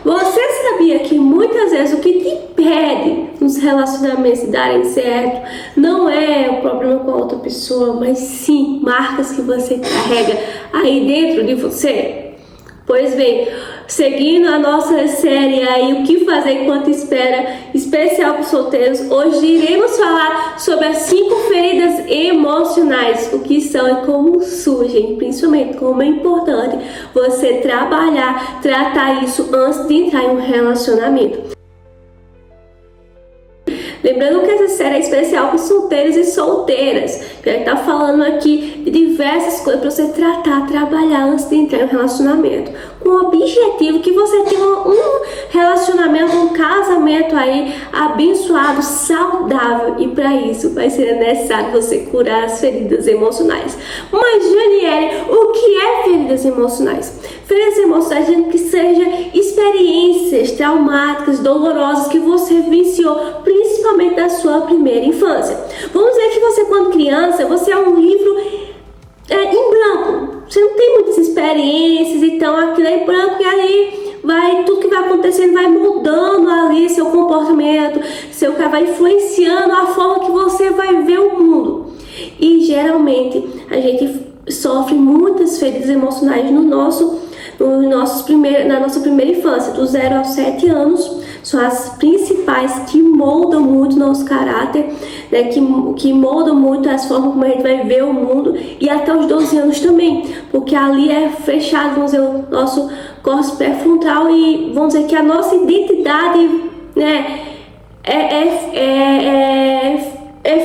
Você sabia que muitas vezes o que te impede nos relacionamentos darem certo não é o problema com a outra pessoa, mas sim marcas que você carrega aí dentro de você? Pois bem, seguindo a nossa série aí, O que fazer enquanto espera, especial para os solteiros, hoje iremos falar sobre as 5 feridas emocionais, o que são e como surgem, principalmente como é importante você tratar isso antes de entrar em um relacionamento. Lembrando que essa série é especial para solteiros e solteiras, que a gente está falando aqui de diversas coisas para você trabalhar antes de entrar em um relacionamento, com o objetivo que você tenha um relacionamento, um casamento aí abençoado, saudável, e para isso vai ser necessário você curar as feridas emocionais. Mas Janiele, o que é feridas emocionais? Feridas emocionais é que seja experiências traumáticas, dolorosas que você vivenciou, principalmente da sua primeira infância. Vamos dizer que você, quando criança, você é um livro em branco. Você não tem muitas experiências, então aquilo é em branco e ali tudo que vai acontecendo vai mudando ali seu comportamento, vai influenciando a forma que você vai ver o mundo. E geralmente a gente sofre muitas feridas emocionais na nossa primeira infância, do 0 aos 7 anos, são as principais que moldam muito nosso caráter, né, que moldam muito as formas como a gente vai ver o mundo, e até os 12 anos também, porque ali é fechado, vamos dizer, o nosso córtex pré-frontal, e vamos dizer que a nossa identidade, né, é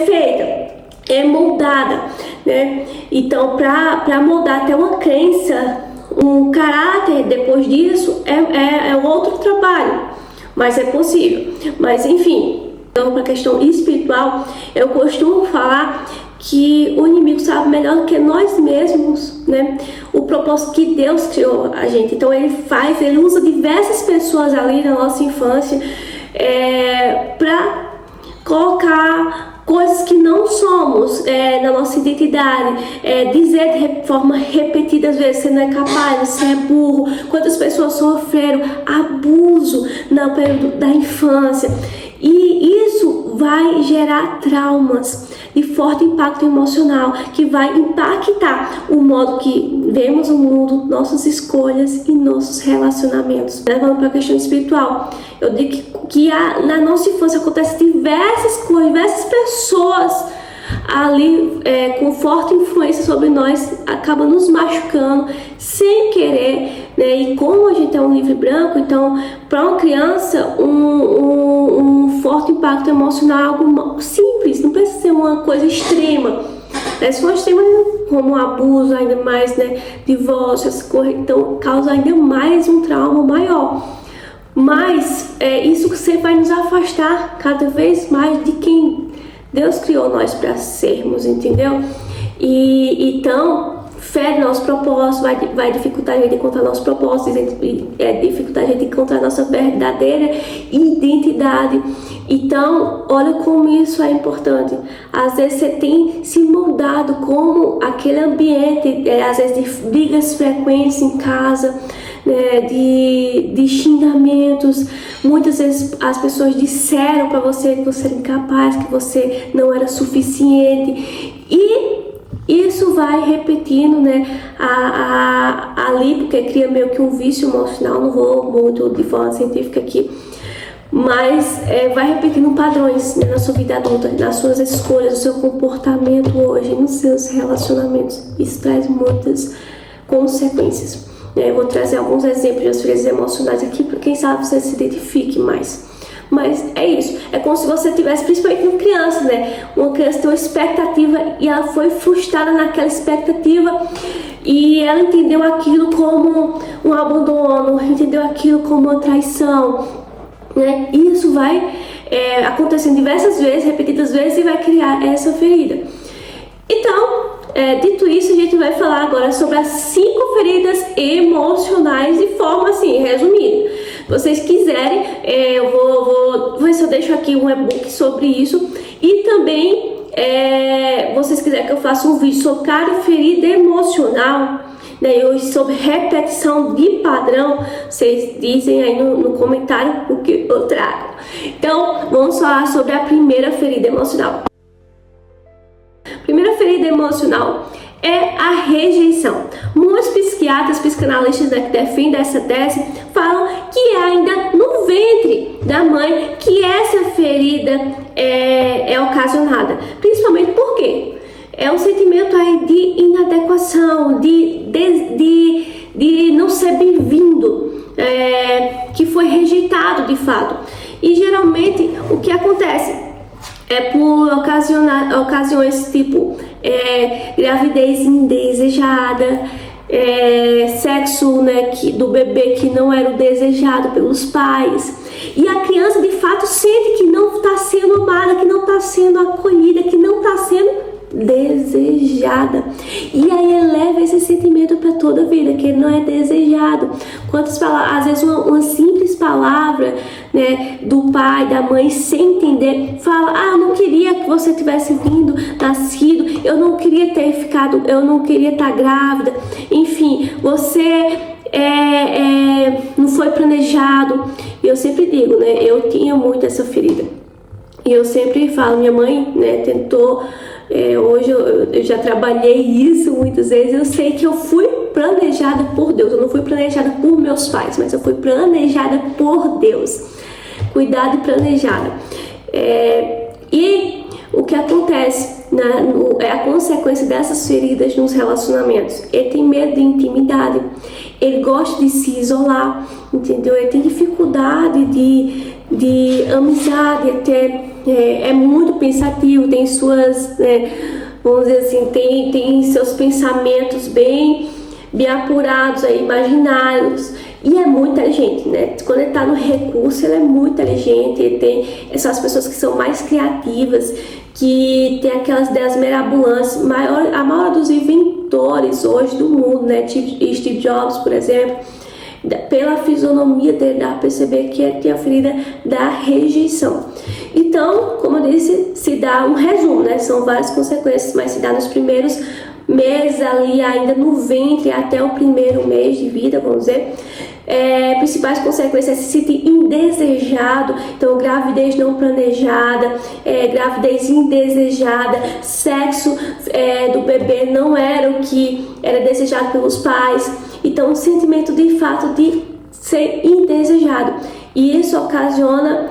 feita, é moldada, né? Então, para moldar até uma crença, um caráter depois disso é outro trabalho, mas é possível. Mas enfim, então, para a questão espiritual, eu costumo falar que o inimigo sabe melhor do que nós mesmos, né, o propósito que Deus criou a gente. Então ele usa diversas pessoas ali na nossa infância para colocar coisas que não somos na nossa identidade, dizer de forma repetida, às vezes você não é capaz, você é burro. Quantas pessoas sofreram abuso no período da infância, e isso vai gerar traumas de forte impacto emocional, que vai impactar o modo que vemos o mundo, nossas escolhas e nossos relacionamentos. Levando para a questão espiritual, eu digo que na nossa infância acontecem diversas coisas, diversas pessoas ali com forte influência sobre nós, acabam nos machucando sem querer, né? E como a gente é um livro branco, então para uma criança um forte impacto emocional é algo simples, não precisa ser uma coisa extrema. Se for extrema, como abuso, ainda mais, né, divórcio, essas coisas, então causa ainda mais um trauma maior. Mas isso que você vai nos afastar cada vez mais de quem Deus criou nós para sermos, entendeu? E então fere nosso propósito, vai dificultar a gente encontrar nosso propósito, dificultar a gente encontrar nossa verdadeira identidade. Então, olha como isso é importante. Às vezes você tem se moldado como aquele ambiente, às vezes de brigas frequentes em casa, né, de xingamentos. Muitas vezes as pessoas disseram para você que você era incapaz, que você não era suficiente, e isso vai repetindo, né, ali, porque cria meio que um vício emocional. Não vou muito de forma científica aqui, mas vai repetindo padrões, né, na sua vida adulta, nas suas escolhas, no seu comportamento hoje, nos seus relacionamentos. Isso traz muitas consequências. Eu vou trazer alguns exemplos das feridas emocionais aqui, para quem sabe você se identifique mais. Mas é isso, é como se você tivesse, principalmente uma criança, né? Uma criança tem uma expectativa e ela foi frustrada naquela expectativa, e ela entendeu aquilo como um abandono, entendeu aquilo como uma traição, né? E isso vai acontecendo diversas vezes, repetidas vezes, e vai criar essa ferida. Então, dito isso, a gente vai falar agora sobre as 5 feridas emocionais de forma assim, resumida. Se vocês quiserem, eu vou ver se eu deixo aqui um e-book sobre isso. E também, vocês quiserem que eu faça um vídeo sobre cada ferida emocional, né? E sobre repetição de padrão, vocês dizem aí no comentário o que eu trago. Então, vamos falar sobre a primeira ferida emocional. Primeira ferida emocional é a rejeição. Muitos psiquiatras, psicanalistas, né, que defendem essa tese falam que é ainda no ventre da mãe que essa ferida é ocasionada. Principalmente porque é um sentimento aí de inadequação, de não ser bem-vindo, que foi rejeitado de fato. E geralmente o que acontece é por ocasiões tipo gravidez indesejada, sexo, né, do bebê que não era o desejado pelos pais. E a criança de fato sente que não está sendo amada, que não está sendo acolhida, que não está sendo desejada. E aí eleva esse sentimento para toda a vida, que ele não é desejado. Quantas palavras, às vezes uma simples palavra, né, do pai, da mãe, sem entender, fala: eu não queria que você tivesse vindo, nascido, eu não queria ter ficado, eu não queria estar grávida, enfim, você não foi planejado. E eu sempre digo, né, eu tinha muito essa ferida. E eu sempre falo, minha mãe, né, tentou. Hoje eu já trabalhei isso muitas vezes. Eu sei que eu fui planejada por Deus. Eu não fui planejada por meus pais, mas eu fui planejada por Deus. Cuidada e planejada. E o que acontece é a consequência dessas feridas nos relacionamentos. Ele tem medo de intimidade. Ele gosta de se isolar, entendeu? Ele tem dificuldade de amizade, até é muito pensativo, tem suas, vamos dizer assim, tem seus pensamentos bem apurados, imaginários, e é muito inteligente, né? Quando ele tá no recurso, ele é muito inteligente, ele tem essas pessoas que são mais criativas, que tem aquelas ideias mirabolantes. A maioria dos inventores hoje do mundo, né? Steve Jobs, por exemplo, pela fisionomia dele, dá pra perceber que ele tem a ferida da rejeição. Então, como eu disse, se dá um resumo, né? São várias consequências, mas se dá nos primeiros meses ali, ainda no ventre, até o primeiro mês de vida, vamos dizer. Principais consequências: se sentir indesejado, então gravidez não planejada, gravidez indesejada, sexo do bebê não era o que era desejado pelos pais, então um sentimento de fato de ser indesejado, e isso ocasiona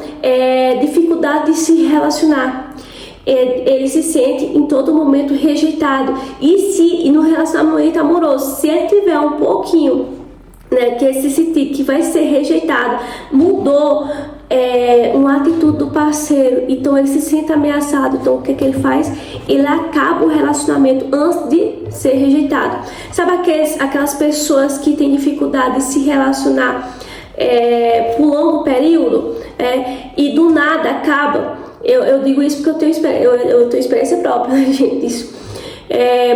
dificuldade de se relacionar. Ele se sente em todo momento rejeitado, e no relacionamento amoroso, se ele tiver um pouquinho, né, que esse sentir que vai ser rejeitado, mudou uma atitude do parceiro, então ele se sente ameaçado, então o que ele faz? Ele acaba o relacionamento antes de ser rejeitado. Sabe aquelas pessoas que têm dificuldade de se relacionar por longo período, e do nada acaba? Eu digo isso porque eu tenho experiência própria, gente. Isso.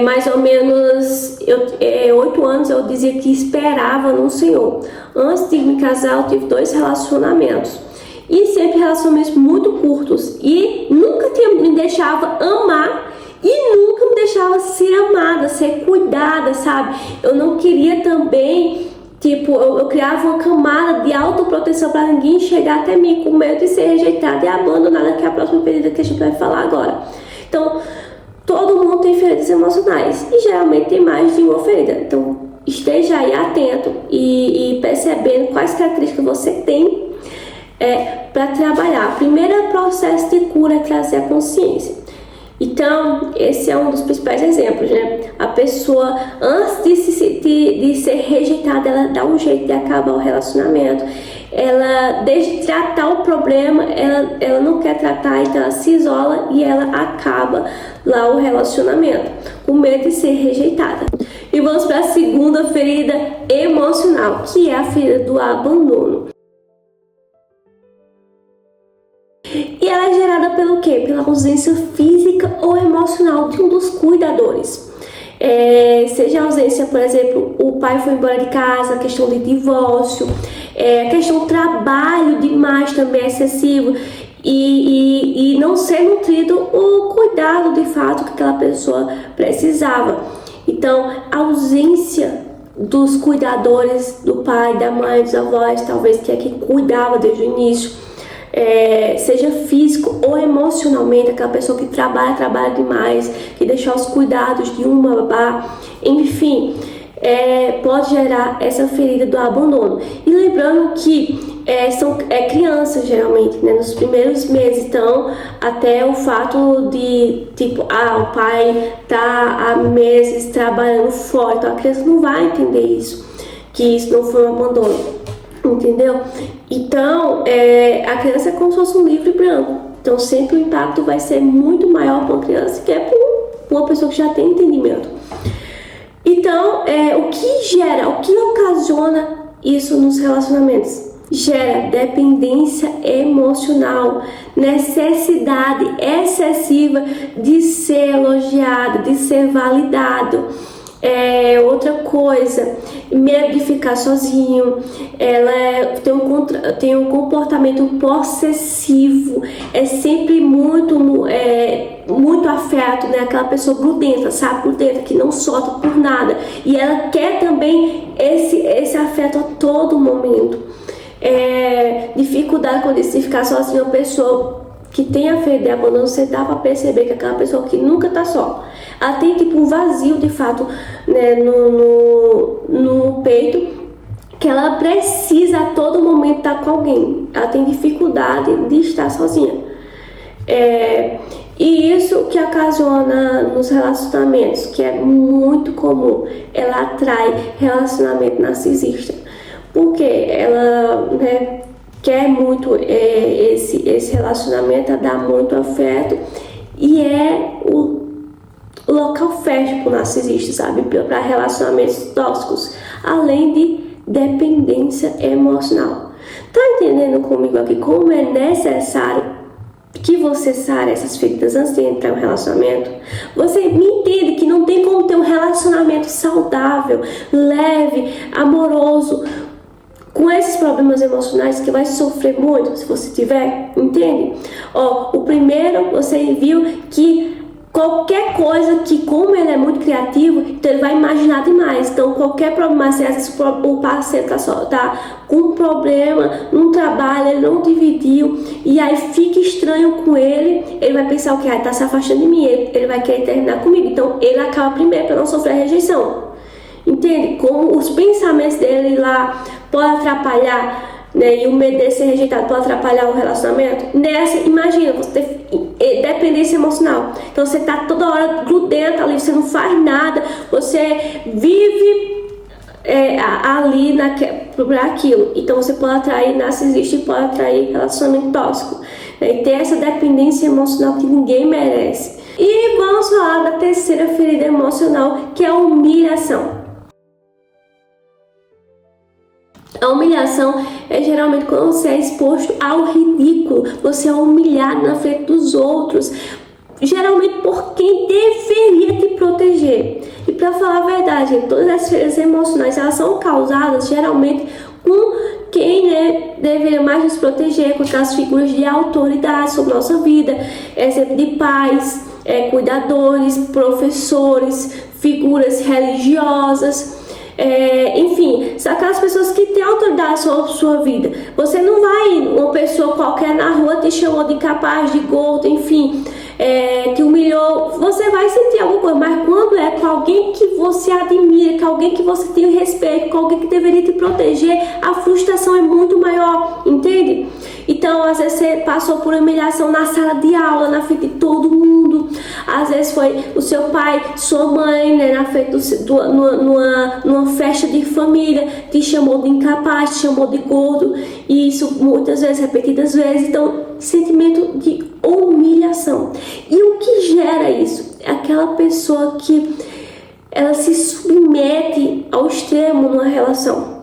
Mais ou menos 8 anos eu dizia que esperava no Senhor. Antes de me casar, eu tive 2 relacionamentos, e sempre relacionamentos muito curtos, e nunca me deixava amar, e nunca me deixava ser amada, ser cuidada, sabe? Eu não queria também, eu criava uma camada de autoproteção para ninguém chegar até mim com medo de ser rejeitada e abandonada, que é a próxima ferida que a gente vai falar agora. Então, todo mundo tem feridas emocionais, e geralmente tem mais de uma ferida. Então, esteja aí atento e percebendo quais características você tem para trabalhar. Primeiro processo de cura é trazer a consciência. Então, esse é um dos principais exemplos, né? A pessoa, antes de ser rejeitada, ela dá um jeito de acabar o relacionamento. Ela deixa de tratar o problema, ela não quer tratar, então ela se isola e ela acaba lá o relacionamento, com medo de ser rejeitada. E vamos para a segunda ferida emocional, que é a ferida do abandono. E ela é gerada pelo quê? Pela ausência física ou emocional de um dos cuidadores. Seja a ausência, por exemplo, o pai foi embora de casa, a questão de divórcio, a questão do trabalho demais também excessivo, e não ser nutrido o cuidado de fato que aquela pessoa precisava. Então, a ausência dos cuidadores, do pai, da mãe, dos avós, talvez que é quem cuidava desde o início, seja físico ou emocionalmente, aquela pessoa que trabalha demais, que deixa os cuidados de uma babá, enfim, pode gerar essa ferida do abandono. E lembrando que são crianças geralmente, né, nos primeiros meses, então até o fato de o pai tá há meses trabalhando fora, então a criança não vai entender isso, que isso não foi um abandono, entendeu? Então a criança é como se fosse um livro branco, então sempre o impacto vai ser muito maior para uma criança que é para uma pessoa que já tem entendimento. Então o que ocasiona isso nos relacionamentos? Gera dependência emocional, necessidade excessiva de ser elogiado, de ser validado. Outra coisa, medo de ficar sozinho, ela tem um comportamento possessivo, sempre muito afeto, né? Aquela pessoa grudenta, sabe, grudenta, que não solta por nada, e ela quer também esse afeto a todo momento. Dificuldade quando se ficar sozinha, uma pessoa que tem a ferida de abandono, você dá pra perceber que é aquela pessoa que nunca tá só. Ela tem um vazio de fato, né, no peito, que ela precisa a todo momento estar com alguém. Ela tem dificuldade de estar sozinha. E isso que ocasiona nos relacionamentos, que é muito comum, ela atrai relacionamento narcisista, porque ela, né, quer muito esse relacionamento, ela dá muito afeto, e o local fértil para o narcisista, sabe, para relacionamentos tóxicos, além de dependência emocional. Tá entendendo comigo aqui como é necessário que você sare essas feridas antes de entrar no relacionamento? Você me entende que não tem como ter um relacionamento saudável, leve, amoroso, com esses problemas emocionais, que vai sofrer muito se você tiver, entende? O primeiro, você viu que qualquer coisa, que como ele é muito criativo, então ele vai imaginar demais. Então qualquer problema, se o parceiro tá com um problema no trabalho, ele não dividiu, e aí fica estranho com ele vai pensar o que? Tá se afastando de mim, ele vai querer terminar comigo. Então ele acaba primeiro para não sofrer rejeição. Entende? Como os pensamentos dele lá podem atrapalhar, né? E o medo de ser rejeitado pode atrapalhar o relacionamento. Imagina, você tem dependência emocional. Então você tá toda hora grudenta ali, você não faz nada, você vive ali por aquilo. Então você pode atrair narcisista e pode atrair relacionamento tóxico. E ter essa dependência emocional que ninguém merece. E vamos falar da terceira ferida emocional, que é a humilhação. A humilhação é geralmente quando você é exposto ao ridículo, você é humilhado na frente dos outros, geralmente por quem deveria te proteger. E para falar a verdade, todas as feridas emocionais, elas são causadas geralmente com quem, né, deveria mais nos proteger, com aquelas figuras de autoridade sobre nossa vida, exemplo de pais, cuidadores, professores, figuras religiosas. Enfim, são aquelas pessoas que têm autoridade sobre sua vida. Você não vai, uma pessoa qualquer na rua te chamou de incapaz, de gordo, enfim, te humilhou, você vai sentir alguma coisa. Mas quando é com alguém que você admira, com alguém que você tem respeito, com alguém que deveria te proteger, a frustração é muito maior, entende? Então, às vezes você passou por humilhação na sala de aula, na frente de todo mundo. Às vezes foi o seu pai, sua mãe, né, na frente numa festa de família, te chamou de incapaz, te chamou de gordo. E isso muitas vezes, repetidas vezes. Então, sentimento de humilhação. E o que gera isso? É aquela pessoa que ela se submete ao extremo numa relação.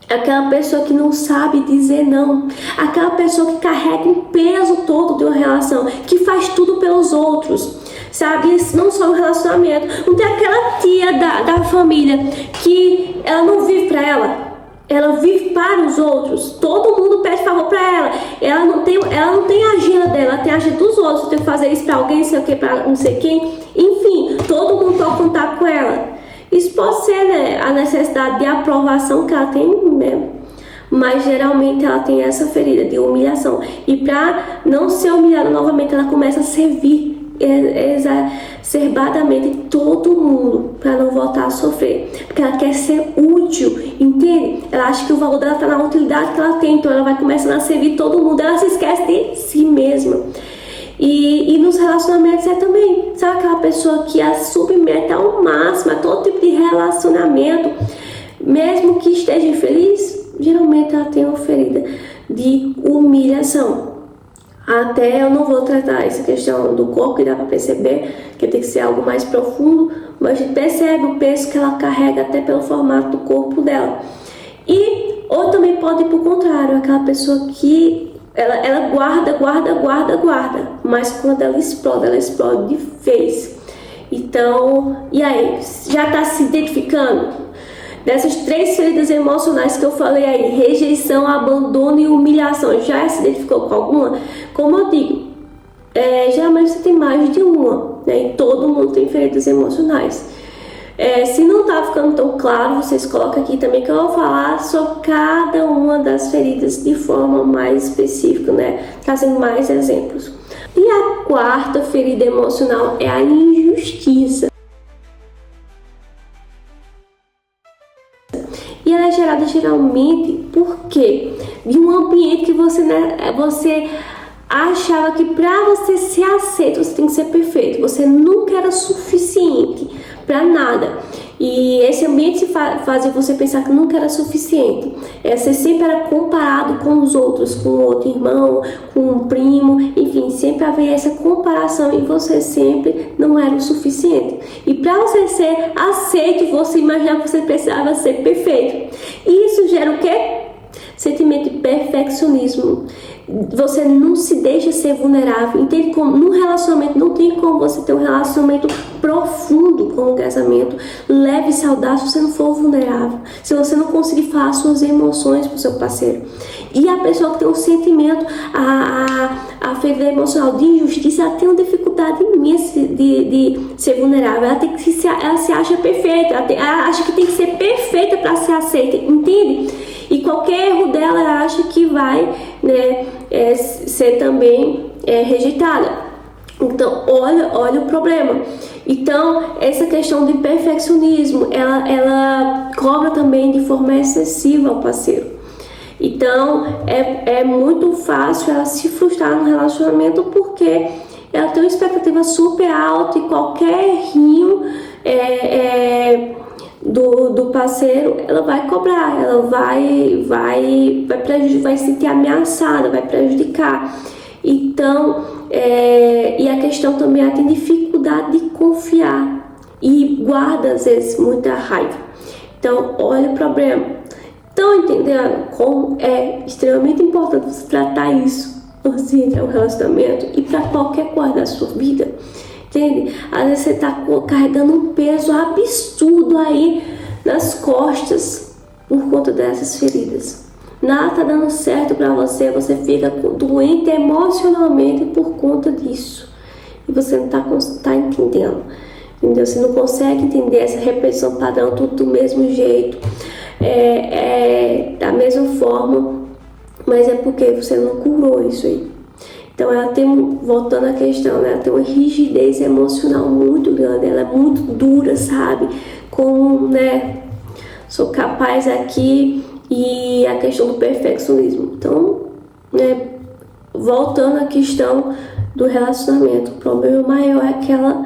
Aquela pessoa que não sabe dizer não, aquela pessoa que carrega o peso todo de uma relação, que faz tudo pelos outros, sabe? Isso não só um relacionamento. Não tem aquela tia da família que ela não vive pra ela vive para os outros. Todo mundo pede favor pra ela. Ela não tem a agenda dela, ela tem a agenda dos outros. Tem que fazer isso pra alguém, sei o que, pra não sei quem. Enfim, todo mundo pode contar com ela. Isso pode ser, né, a necessidade de aprovação que ela tem, né? Mas geralmente ela tem essa ferida de humilhação. E para não ser humilhada novamente, ela começa a servir exacerbadamente todo mundo para não voltar a sofrer, porque ela quer ser útil, entende? Ela acha que o valor dela está na utilidade que ela tem, então ela vai começando a servir todo mundo, ela se esquece de si mesma. E nos relacionamentos é também, sabe aquela pessoa que a submete ao máximo a todo tipo de relacionamento, mesmo que esteja infeliz? Geralmente ela tem uma ferida de humilhação. Até eu não vou tratar essa questão do corpo, que dá para perceber que tem que ser algo mais profundo, mas a gente percebe o peso que ela carrega até pelo formato do corpo dela. Ou também pode ir por contrário, aquela pessoa que ela guarda, mas quando ela explode de vez. Então, e aí, já está se identificando? Dessas 3 feridas emocionais que eu falei aí, rejeição, abandono e humilhação, já se identificou com alguma? Como eu digo, geralmente você tem mais de uma, né? E todo mundo tem feridas emocionais. Se não tá ficando tão claro, vocês colocam aqui também que eu vou falar sobre cada uma das feridas de forma mais específica, né? Trazendo mais exemplos. E a 4ª ferida emocional é a injustiça. E ela é gerada geralmente porque de um ambiente que você achava que para você ser aceito você tem que ser perfeito, você nunca era suficiente para nada. E esse ambiente fazia você pensar que nunca era suficiente. Você sempre era comparado com os outros, com outro irmão, com um primo, enfim, sempre havia essa comparação e você sempre não era o suficiente. E para você ser aceito, você imaginava que você precisava ser perfeito. E isso gera o quê? Sentimento de perfeccionismo. Você não se deixa ser vulnerável. Entende como num relacionamento não tem como você ter um relacionamento profundo como um casamento, leve e saudável, se você não for vulnerável, se você não conseguir falar suas emoções pro seu parceiro. E a pessoa que tem um sentimento, a ferida emocional de injustiça, ela tem uma dificuldade imensa de ser vulnerável. Ela se acha perfeita, ela acha que tem que ser perfeita para ser aceita, entende? E qualquer erro dela, ela acha que vai, né, ser também rejeitada. Então, olha o problema. Então, essa questão de perfeccionismo, ela cobra também de forma excessiva ao parceiro. Então, é muito fácil ela se frustrar no relacionamento porque ela tem uma expectativa super alta e qualquer errinho do parceiro, ela vai cobrar, ela vai se sentir ameaçada, vai prejudicar. Então, e a questão também, ela tem dificuldade de confiar e guarda às vezes muita raiva. Então, olha o problema. Estão entendendo como é extremamente importante você tratar isso antes de entrar no relacionamento e para qualquer coisa da sua vida? Entende? Às vezes você está carregando um peso absurdo aí nas costas por conta dessas feridas. Nada está dando certo para você, você fica doente emocionalmente por conta disso. E você não tá entendendo. Entendeu? Você não consegue entender essa repetição padrão, tudo do mesmo jeito, da mesma forma, mas é porque você não curou isso aí. Então ela tem, voltando à questão, né, ela tem uma rigidez emocional muito grande, ela é muito dura, sabe? Como, né, sou capaz aqui, e a questão do perfeccionismo. Então, né, voltando à questão do relacionamento, o problema maior é que ela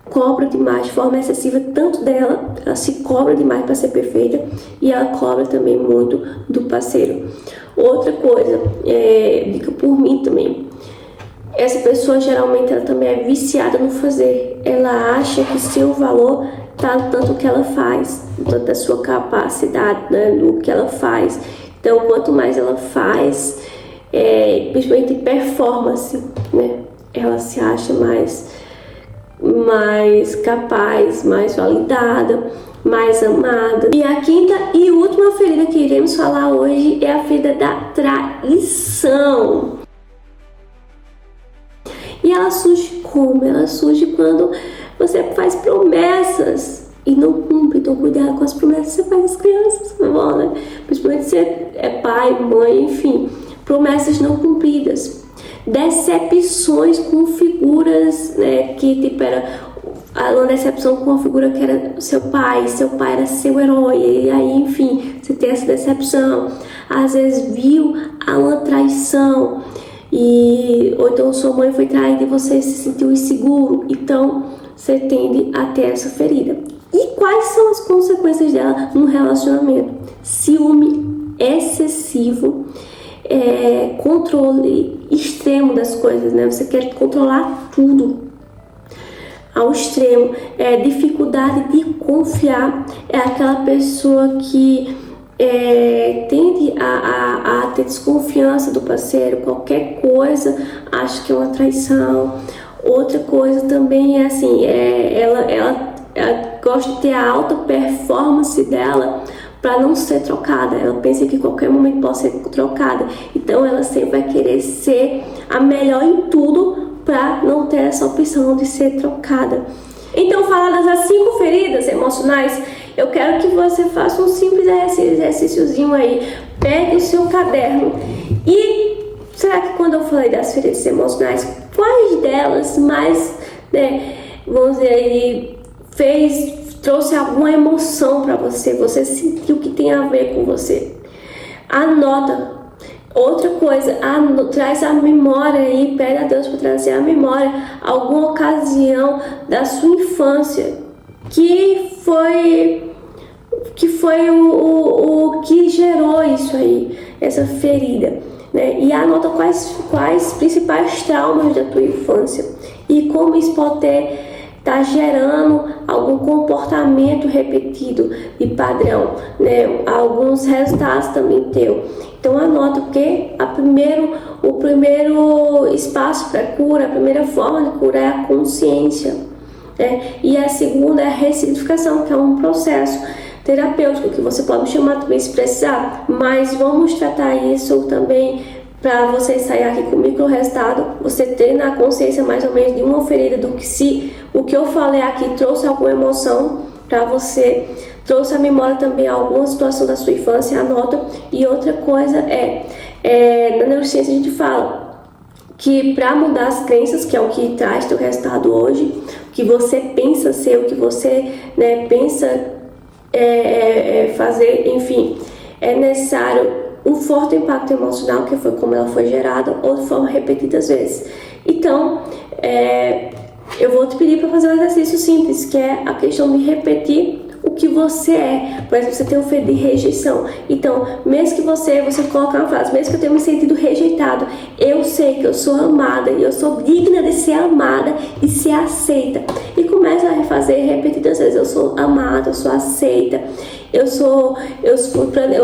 cobra demais de forma excessiva, tanto dela, ela se cobra demais para ser perfeita, e ela cobra também muito do parceiro. Outra coisa, dica por mim também, essa pessoa geralmente ela também é viciada no fazer. Ela acha que seu valor está no tanto que ela faz, no tanto da sua capacidade, né, no que ela faz. Então, quanto mais ela faz, principalmente performance, né, ela se acha mais capaz, mais validada, mais amada. E a 5ª e última ferida que iremos falar hoje é a ferida da traição. E ela surge como? Ela surge quando você faz promessas e não cumpre. Então cuidado com as promessas que você faz às crianças, bom, né? Principalmente se é pai, mãe, enfim, promessas não cumpridas. Decepções com figuras, né, que tipo era uma decepção com uma figura que era seu pai era seu herói, e aí, enfim, você tem essa decepção. Às vezes viu uma traição, ou então sua mãe foi traída e você se sentiu inseguro, então você tende a ter essa ferida. E quais são as consequências dela no relacionamento? Ciúme excessivo, controle extremo das coisas, né? Você quer controlar tudo ao extremo, dificuldade de confiar, é aquela pessoa que tende a ter desconfiança do parceiro, qualquer coisa acha que é uma traição. Outra coisa também é assim, ela gosta de ter a alta performance dela para não ser trocada. Ela pensa que em qualquer momento pode ser trocada, então ela sempre vai querer ser a melhor em tudo para não ter essa opção de ser trocada. Então, faladas as 5 feridas emocionais, eu quero que você faça um simples exercíciozinho aí. Pegue o seu caderno e será que quando eu falei das feridas emocionais, quais delas mais, vamos dizer aí, trouxe alguma emoção para você? Você sentiu que tem a ver com você? Anota. Outra coisa, traz a memória aí, pede a Deus para trazer a memória alguma ocasião da sua infância que foi o que gerou isso aí, essa ferida, né? E anota quais principais traumas da tua infância e como isso pode tá gerando algum comportamento repetido de padrão, né? Alguns resultados também teu. Então anota, porque o primeiro espaço para cura, a primeira forma de curar é a consciência, né? E a segunda é a ressignificação, que é um processo terapêutico que você pode me chamar também se precisar, mas vamos tratar isso também para você sair aqui com o micro resultado, você ter na consciência mais ou menos de uma ferida do que se o que eu falei aqui trouxe alguma emoção para você, trouxe a memória também alguma situação da sua infância, anota. E outra coisa na neurociência a gente fala que para mudar as crenças, que é o que traz teu resultado hoje, o que você pensa ser, o que você, né, pensa fazer, enfim, é necessário um forte impacto emocional, que foi como ela foi gerada, ou de forma repetidas vezes. Então, eu vou te pedir para fazer um exercício simples, que é a questão de repetir o que você é. Por exemplo, você tem um feito de rejeição. Então, mesmo que você colocar uma frase, mesmo que eu tenha me sentido rejeitado, eu sei que eu sou amada e eu sou digna de ser amada e ser aceita. E começa a refazer repetidas vezes: eu sou amada, eu sou aceita,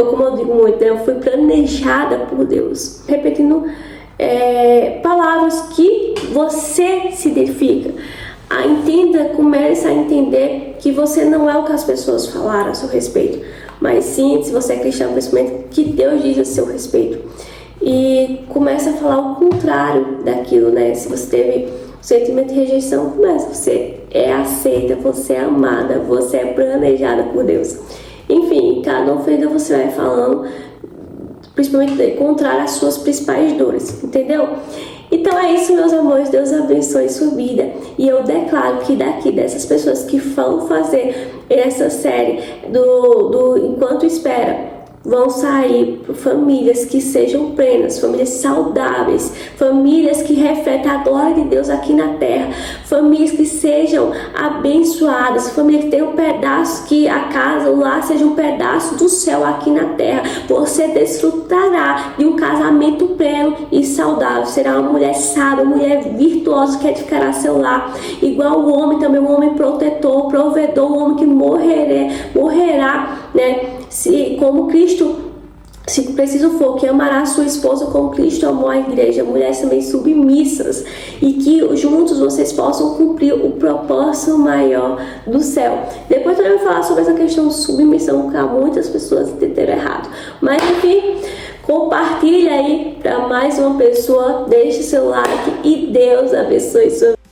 como eu digo muito, eu fui planejada por Deus. Repetindo palavras que você se identifica. Comece a entender que você não é o que as pessoas falaram a seu respeito, mas sim, se você é cristão, principalmente, que Deus diz a seu respeito. E comece a falar o contrário daquilo, né? Se você teve sentimento de rejeição, comece: você é aceita, você é amada, você é planejada por Deus. Enfim, cada ofrenda você vai falando, principalmente contrário às suas principais dores, entendeu? Então é isso, meus amores. Deus abençoe sua vida. E eu declaro que dessas pessoas que vão fazer essa série do Enquanto Espera, vão sair famílias que sejam plenas, famílias saudáveis, famílias que refletem a glória de Deus aqui na terra, famílias que sejam abençoadas, famílias que tenham um pedaço, que a casa, o lar seja um pedaço do céu aqui na terra. Você desfrutará de um casamento pleno e saudável. Será uma mulher sábia, uma mulher virtuosa que edificará seu lar. Igual o homem também, um homem protetor, provedor, um homem que morrerá, né? Como Cristo, se preciso for, que amará a sua esposa como Cristo amou a igreja, mulheres também submissas, e que juntos vocês possam cumprir o propósito maior do céu. Depois eu vou falar sobre essa questão de submissão, que há muitas pessoas entenderam errado, mas enfim, compartilha aí para mais uma pessoa, deixe seu like e Deus abençoe sua vida.